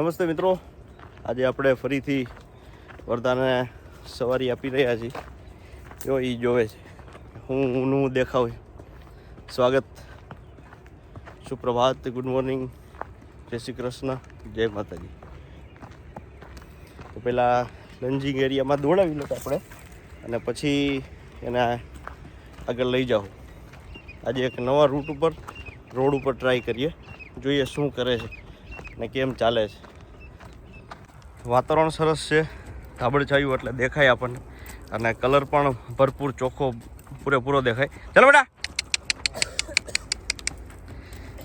નમસ્તે મિત્રો, આજે આપણે ફરીથી વર્ધાને સવારી આપી રહ્યા છીએ. જો એ જોવે છે હું દેખાવ. સ્વાગત, સુપ્રભાત, ગુડ મોર્નિંગ, જય શ્રી કૃષ્ણ, જય માતાજી. તો પહેલાં લંજિંગ એરિયામાં દોડાવી લો આપણે અને પછી એને આગળ લઈ જાઓ. આજે એક નવા રૂટ ઉપર રોડ ઉપર ટ્રાય કરીએ, જોઈએ શું કરે છે ને કેમ ચાલે છે. વાતાવરણ સરસ છે, ધાબળછાયું એટલે દેખાય આપણને, અને કલર પણ ભરપૂર ચોખ્ખો પૂરેપૂરો દેખાય. ચાલો બેટા,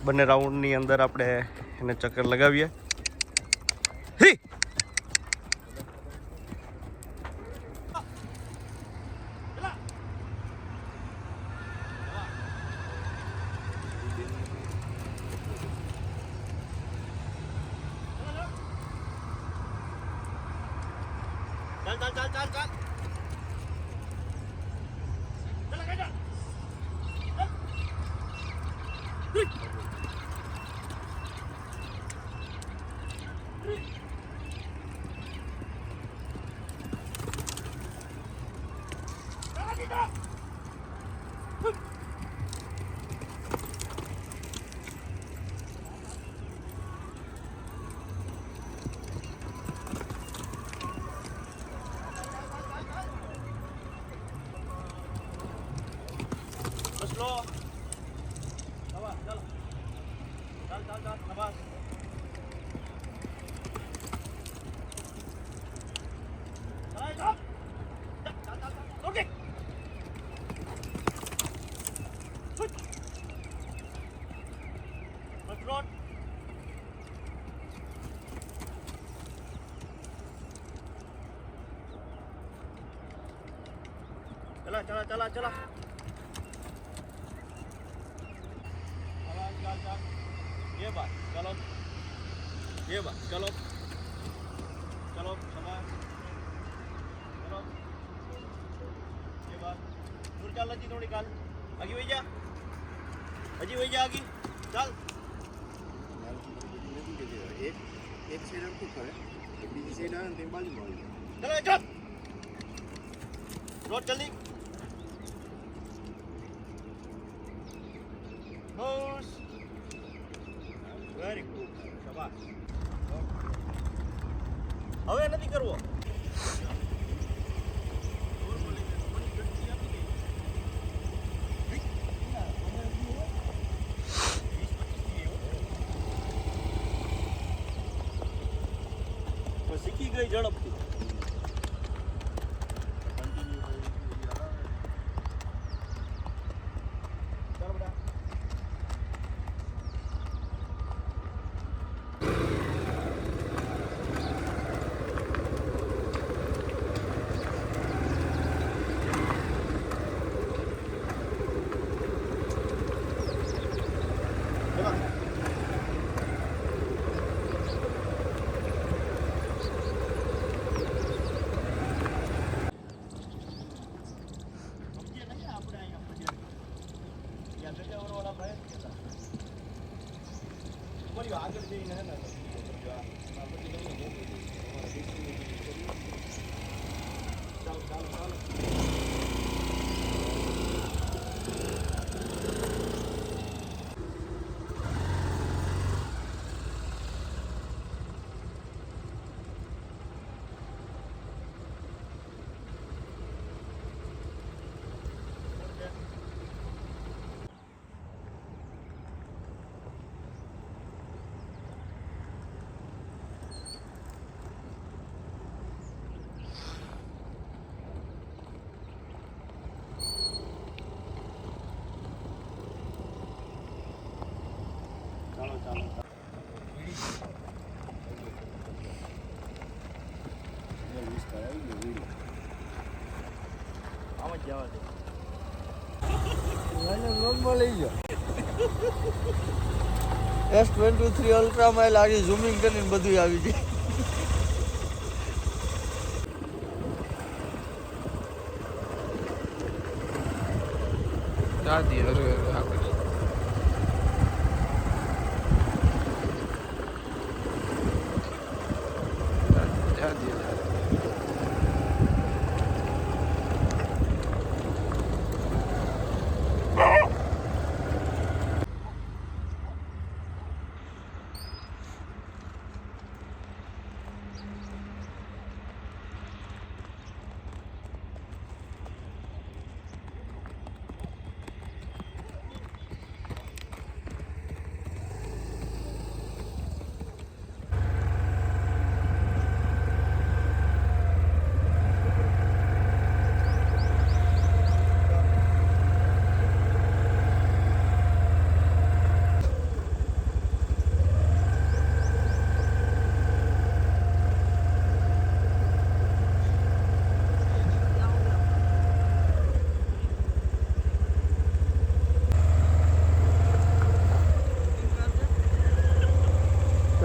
બંને રાઉન્ડની અંદર આપણે એને ચક્કર લગાવીએ. ચાલ. Slow. Sabar, chal. Sabar. Chal. Okay. First road. Chala. चल. ये बात चलो समय चलो ये बात दूर चल जी थोड़ी काल आगे वही जा आगे चल. एक साइड हम कुछ करे बीजी साइड आने ते बाजू मार चल रोड जल्दी बस. વેરી ગુડ, શાબાશ. હવે નથી કરવો. શીખી ગઈ ઝડપથી. આગળ જઈને હે ને ચાલો. આમાં જવા દે. લોનમાં લઈ ગયો S23 અલ્ટ્રામાં લાગી ઝૂમિંગ કરીને બધું આવી ગયું. દાદી હરે આગળ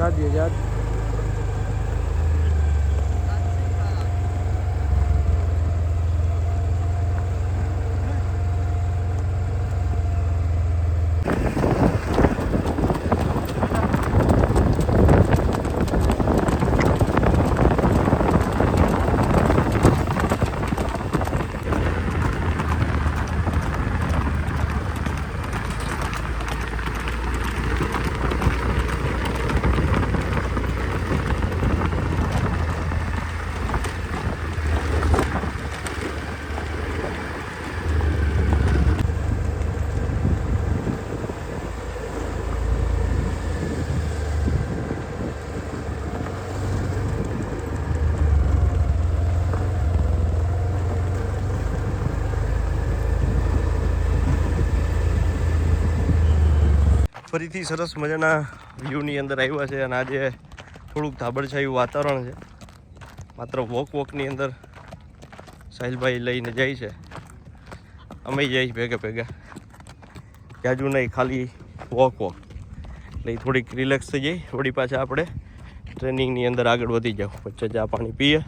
જા ફરીથી સરસ મજાના વ્યૂની અંદર આવ્યા છે અને આજે થોડુંક ધાબળછાયું વાતાવરણ છે. માત્ર વોકની અંદર સાહિલભાઈ લઈને જાય છે, અમે જઈએ ભેગા ભેગા. જાજુ નહીં, ખાલી વોક એટલે થોડીક રિલેક્સ થઈ જાય. વળી પાછા આપણે ટ્રેનિંગની અંદર આગળ વધી જાઓ. વચ્ચે ચા પાણી પીએ.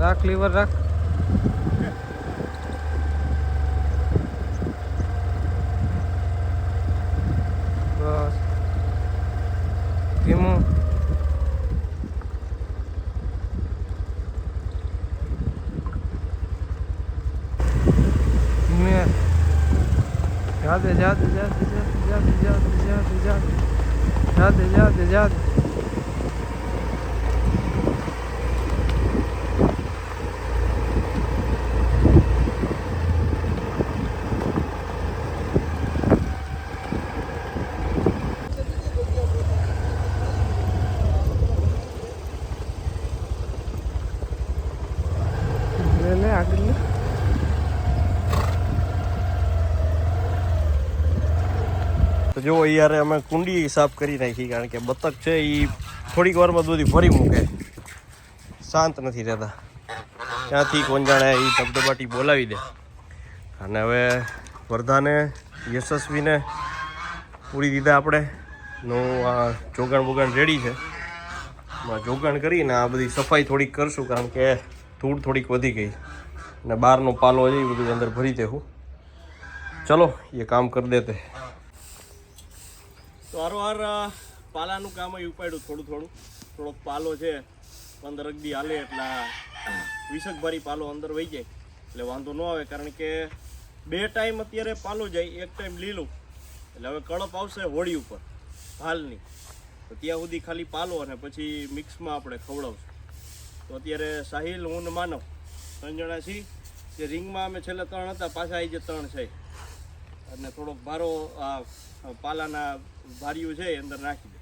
રાખ લીવર રાખ. બસ ધીમું. ધીમે. જાદે જાદે જાદે જાદે જાદે જાદે જાદે જાદે જાદે જાદે. આગળ લે. તો જો યાર અમે કુંડી સાફ કરી નાખી, કારણ કે બતક છે એ થોડીક વારમાં દૂધી ભરી મૂકે, શાંત નથી રહેતા. ત્યાંથી કોણ જાણે એ ધબધબાટી બોલાવી દે. અને હવે વર્ધાને યશસ્વીને પૂરી દીધા આપણે નું આ જોગાણ બોગાણ રેડી છે. જોગાણ કરીને આ બધી સફાઈ થોડીક કરશું, કારણ કે ધૂળ થોડીક વધી ગઈ અને બહારનો પાલો છે એ બધું અંદર ભરી દેવું. ચલો એ કામ કરી દેતે. તો હાર પાલાનું કામ ઉપાડ્યું થોડોક પાલો છે 15 દી હાલે એટલે 20 ભરી પાલો અંદર વહી જાય એટલે વાંધો ન આવે. કારણ કે 2 ટાઈમ અત્યારે પાલો જાય, 1 ટાઈમ લીલું, એટલે હવે કળપ આવશે હોળી ઉપર હાલની, તો ત્યાં સુધી ખાલી પાલો અને પછી મિક્સમાં આપણે ખવડાવશું. તો અત્યારે સાહિલ, હું ને માનવ 3 જણા છીએ. જે રિંગમાં અમે છેલ્લે 3 હતા, પાછા આવી જે 3 છે. અને થોડોક ભારો પાલાના ભારીયું છે અંદર નાખી દે.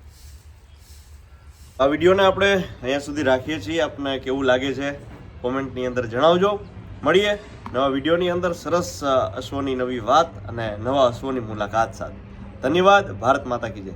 આ વિડીયોને આપણે અહીંયા સુધી રાખીએ છીએ. આપને કેવું લાગે છે કોમેન્ટની અંદર જણાવજો. મળીએ નવા વિડીયોની અંદર સરસ અશ્વની નવી વાત અને નવા અશ્વની મુલાકાત સાથે. ધન્યવાદ. ભારત માતા કી જય.